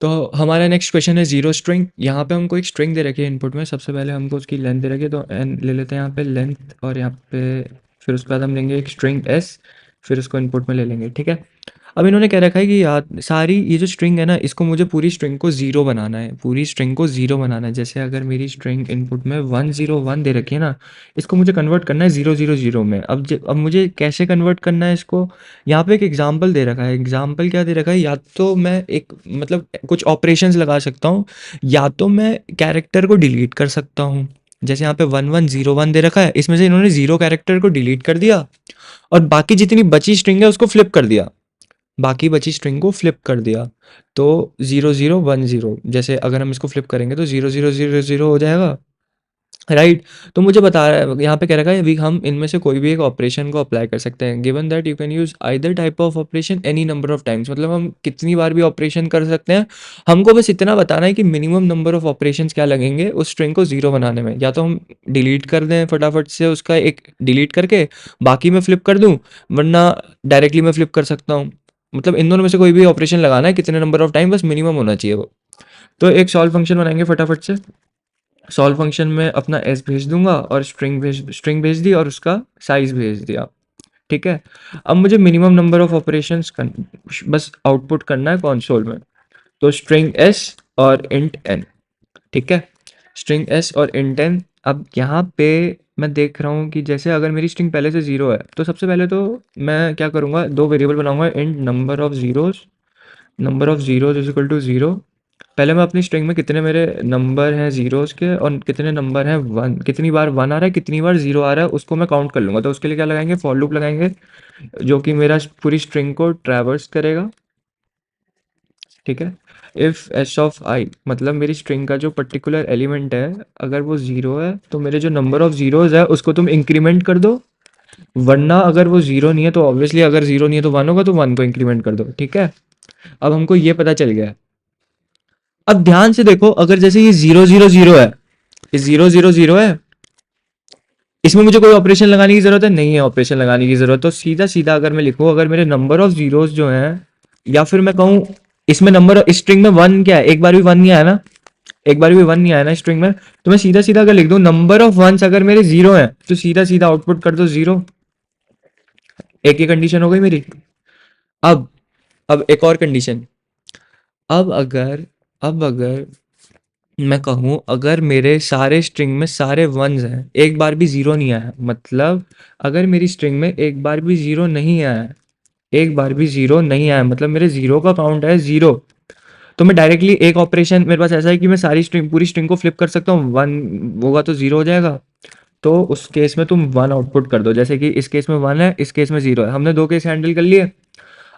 तो हमारा next question है जीरो स्ट्रिंग। यहाँ पे हमको एक स्ट्रिंग दे रखी है इनपुट में। सबसे पहले हमको उसकी लेंथ दे रखी है, तो एन ले लेते हैं यहाँ पे लेंथ, और यहाँ पे फिर उसके बाद हम लेंगे एक स्ट्रिंग एस, फिर उसको इनपुट में ले लेंगे। ठीक है। अब इन्होंने कह रखा है कि यार सारी ये जो स्ट्रिंग है ना, इसको मुझे पूरी स्ट्रिंग को ज़ीरो बनाना है, पूरी स्ट्रिंग को ज़ीरो बनाना है। जैसे अगर मेरी स्ट्रिंग इनपुट में 101 दे रखी है ना, इसको मुझे कन्वर्ट करना है 000 में। अब मुझे कैसे कन्वर्ट करना है इसको, यहाँ पे एक एग्जांपल दे रखा है। एग्जांपल क्या दे रखा है, या तो मैं एक मतलब कुछ ऑपरेशंस लगा सकता हूँ, या तो मैं कैरेक्टर को डिलीट कर सकता हूँ। जैसे यहाँ पे 1101 दे रखा है, इसमें से इन्होंने जीरो कैरेक्टर को डिलीट कर दिया और बाकी जितनी बची स्ट्रिंग है उसको फ्लिप कर दिया, बाकी बची स्ट्रिंग को फ्लिप कर दिया। तो 0010, जैसे अगर हम इसको फ्लिप करेंगे तो 0000 हो जाएगा, राइट। तो मुझे बता रहा है, यहाँ पे कह रखा है अभी हम इनमें से कोई भी एक ऑपरेशन को अप्लाई कर सकते हैं। Given that you can use either type of operation any number of times, मतलब हम कितनी बार भी ऑपरेशन कर सकते हैं। हमको बस इतना बताना है कि मिनिमम नंबर ऑफ ऑपरेशंस क्या लगेंगे उस स्ट्रिंग को जीरो बनाने में। या तो हम डिलीट कर दें फटाफट से उसका एक डिलीट करके, बाकी मैं फ्लिप कर दूं, वरना डायरेक्टली मैं फ्लिप कर सकता हूँ। मतलब इन दोनों में से कोई भी ऑपरेशन लगाना है, कितने नंबर ऑफ टाइम, बस मिनिमम होना चाहिए वो। तो एक सॉल्व फंक्शन बनाएंगे फटाफट से। सॉल्व फंक्शन में अपना एस भेज दूंगा और स्ट्रिंग भेज दी और उसका साइज भेज दिया। ठीक है। अब मुझे मिनिमम नंबर ऑफ ऑपरेशंस बस आउटपुट करना है कंसोल में। तो स्ट्रिंग एस और इंट एन। ठीक है। स्ट्रिंग एस और इंट एन। अब यहाँ पे मैं देख रहा हूँ कि जैसे अगर मेरी स्ट्रिंग पहले से जीरो है, तो सबसे पहले तो मैं क्या करूँगा, दो वेरिएबल बनाऊंगा, int number of zeros is equal to zero. पहले मैं अपनी स्ट्रिंग में कितने मेरे नंबर हैं जीरोस के और कितने नंबर हैं वन, कितनी बार वन आ रहा है कितनी बार जीरो आ रहा है उसको मैं काउंट कर लूँगा। तो उसके लिए क्या लगाएंगे, फॉर लूप लगाएंगे, जो कि मेरा पूरी स्ट्रिंग को ट्रैवर्स करेगा। ठीक है। इफ़ एस ऑफ आई, मतलब मेरी स्ट्रिंग का जो पर्टिकुलर एलिमेंट है अगर वो जीरो है, तो मेरे जो नंबर ऑफ जीरोज है उसको तुम इंक्रीमेंट कर दो, वरना अगर वो जीरो नहीं है तो ऑब्वियसली अगर जीरो नहीं है तो वन होगा, तो वन को इंक्रीमेंट कर दो। ठीक है। अब हमको ये पता चल गया है। अब ध्यान से देखो, अगर जैसे ये 000 है, ये 000 है, इसमें मुझे कोई ऑपरेशन लगाने की जरूरत है नहीं है, ऑपरेशन लगाने की जरूरत। तो सीधा सीधा अगर मैं लिखूं, अगर मेरे नंबर ऑफ जीरोस जो हैं, या फिर मैं कहूं इसमें नंबर स्ट्रिंग में वन क्या है, एक बार भी वन नहीं आया ना, एक बार भी वन नहीं आया ना स्ट्रिंग में, तो मैं सीधा सीधा अगर लिख दूं नंबर ऑफ वंस अगर मेरे जीरो है, तो सीधा सीधा आउटपुट कर दो जीरो। एक ही कंडीशन हो गई मेरी। अब अब एक और कंडीशन। अब अगर अब अगर मैं कहूँ, अगर मेरे सारे स्ट्रिंग में सारे वंस हैं, एक बार भी जीरो नहीं आया, मतलब अगर मेरी स्ट्रिंग में एक बार भी जीरो नहीं आया, एक बार भी जीरो नहीं आया, मतलब मेरे जीरो का काउंट है जीरो, तो मैं डायरेक्टली एक ऑपरेशन मेरे पास ऐसा है कि मैं सारी स्ट्रिंग पूरी स्ट्रिंग को फ्लिप कर सकता हूँ। वन होगा तो जीरो हो जाएगा, तो उस केस में तुम वन आउटपुट कर दो। जैसे कि इस केस में वन है, इस केस में जीरो है, हमने दो केस हैंडल कर लिए।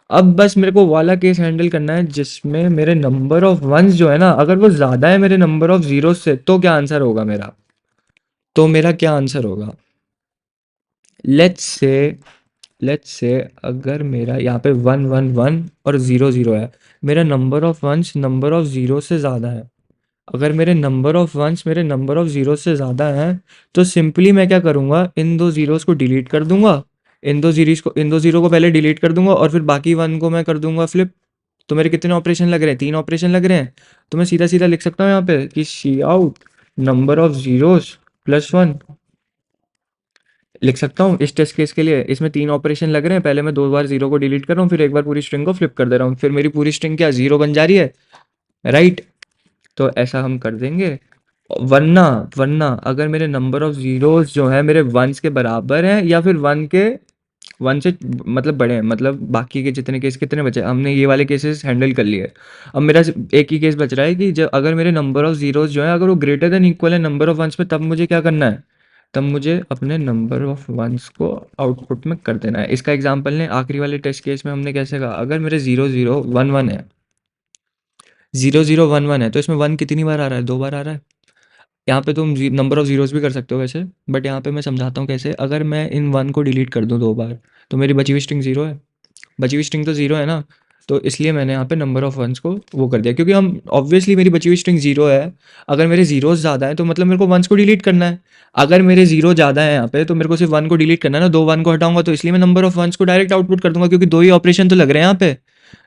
अब बस मेरे को वाला केस हैंडल करना है जिसमें मेरे नंबर ऑफ वंस जो है ना, अगर वो ज्यादा है मेरे नंबर ऑफ जीरो से, तो क्या आंसर होगा मेरा, तो मेरा क्या आंसर होगा। लेट्स से अगर मेरा यहाँ पे 111 और 00 है, मेरा number of ones number of zero से ज़्यादा है। अगर मेरे नंबर ऑफ वंस मेरे नंबर ऑफ जीरो से ज़्यादा हैं, तो सिंपली मैं क्या करूँगा, इन दो जीरोस को डिलीट कर दूंगा, इन दो जीरो को पहले डिलीट कर दूंगा और फिर बाकी वन को मैं कर दूंगा फ्लिप। तो मेरे कितने ऑपरेशन लग रहे हैं, तीन ऑपरेशन लग रहे हैं। तो मैं सीधा सीधा लिख सकता हूँ यहाँ पे कि C out number of zeros plus one, लिख सकता हूँ इस टेस्ट केस के लिए। इसमें तीन ऑपरेशन लग रहे हैं, पहले मैं दो बार जीरो को डिलीट कर रहा हूँ, फिर एक बार पूरी स्ट्रिंग को फ्लिप कर दे रहा हूँ, फिर मेरी पूरी स्ट्रिंग क्या जीरो बन जा रही है, राइट। तो ऐसा हम कर देंगे। वरना वरना अगर मेरे नंबर ऑफ जीरोस जो है मेरे वंस के बराबर हैं, या फिर वन से मतलब बड़े हैं, मतलब बाकी के जितने केस कितने बचे, हमने ये वाले केसेस हैंडल कर लिए। अब मेरा एक ही केस बच रहा है कि जब अगर मेरे नंबर ऑफ जीरोस जो है अगर वो ग्रेटर देन इक्वल है नंबर ऑफ वंस में, तब मुझे क्या करना है, तब मुझे अपने नंबर ऑफ वंस को आउटपुट में कर देना है। इसका एग्जांपल ने आखिरी वाले टेस्ट केस में हमने कैसे कहा, अगर मेरे 0011 है, 0011 है, तो इसमें वन कितनी बार आ रहा है, दो बार आ रहा है। यहाँ पे तुम नंबर ऑफ जीरोस भी कर सकते हो वैसे, बट यहाँ पे मैं समझाता हूँ कैसे। अगर मैं इन वन को डिलीट कर दूँ दो बार, तो मेरी बची हुई स्ट्रिंग जीरो है, बची हुई स्ट्रिंग तो जीरो है ना। तो इसलिए मैंने यहाँ पे नंबर ऑफ वंस को वो कर दिया, क्योंकि हम ऑब्वियसली मेरी बची हुई स्ट्रिंग जीरो है। अगर मेरे जीरोस ज़्यादा है तो मतलब मेरे को वंस को डिलीट करना है। अगर मेरे जीरो ज़्यादा है यहाँ पे, तो मेरे को सिर्फ वन को डिलीट करना है ना, दो वन को हटाऊंगा, तो इसलिए मैं नंबर ऑफ वंस को डायरेक्ट आउटपुट कर दूंगा, क्योंकि दो ही ऑपरेशन तो लग रहे हैं यहाँ पे।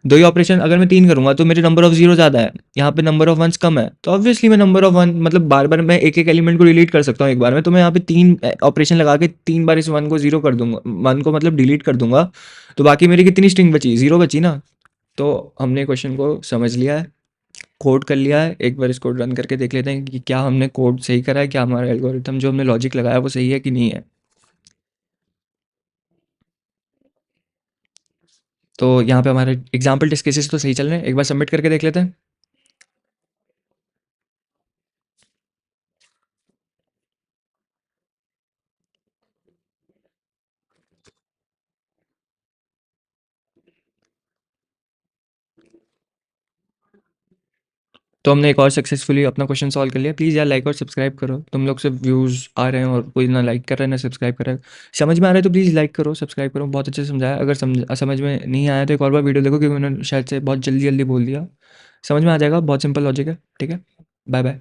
दो ही ऑपरेशन अगर मैं 3 करूँगा तो मेरे नंबर ऑफ ज़ीरो ज़्यादा है, यहाँ पे नंबर ऑफ वंस कम है, तो ऑब्वियसली मैं नंबर ऑफ वन मतलब बार-बार मैं एक-एक एलिमेंट को डिलीट कर सकता हूँ एक बार में, तो मैं यहाँ पे 3 ऑपरेशन लगा के 3 बार इस 1 को 0 कर दूँगा, 1 को मतलब डिलीट कर दूँगा, तो बाकी मेरी कितनी स्ट्रिंग बची? 0 बची ना। तो हमने क्वेश्चन को समझ लिया है, कोड कर लिया है, एक बार इसको रन करके देख लेते हैं कि क्या हमने कोड सही करा है, क्या हमारा एल्गोरिथम जो हमने लॉजिक लगाया वो सही है कि नहीं है। तो यहाँ पे हमारे एग्जाम्पल टेस्ट केसेस तो सही चल रहे हैं, एक बार सबमिट करके देख लेते हैं। तो हमने एक और सक्सेसफुली अपना क्वेश्चन सॉल्व कर लिया। प्लीज़ यार लाइक और सब्सक्राइब करो, तुम लोग से व्यूज़ आ रहे हैं और कोई ना लाइक कर रहा है ना सब्सक्राइब कर रहा है। समझ में आ रहा है तो प्लीज़ लाइक करो, सब्सक्राइब करो, बहुत अच्छे से समझाया। अगर समझ में नहीं आया तो एक और बार वीडियो देखो, क्योंकि मैंने शायद से बहुत जल्दी जल्दी बोल दिया। समझ में आ जाएगा, बहुत सिंपल लॉजिक है। ठीक है, बाय बाय।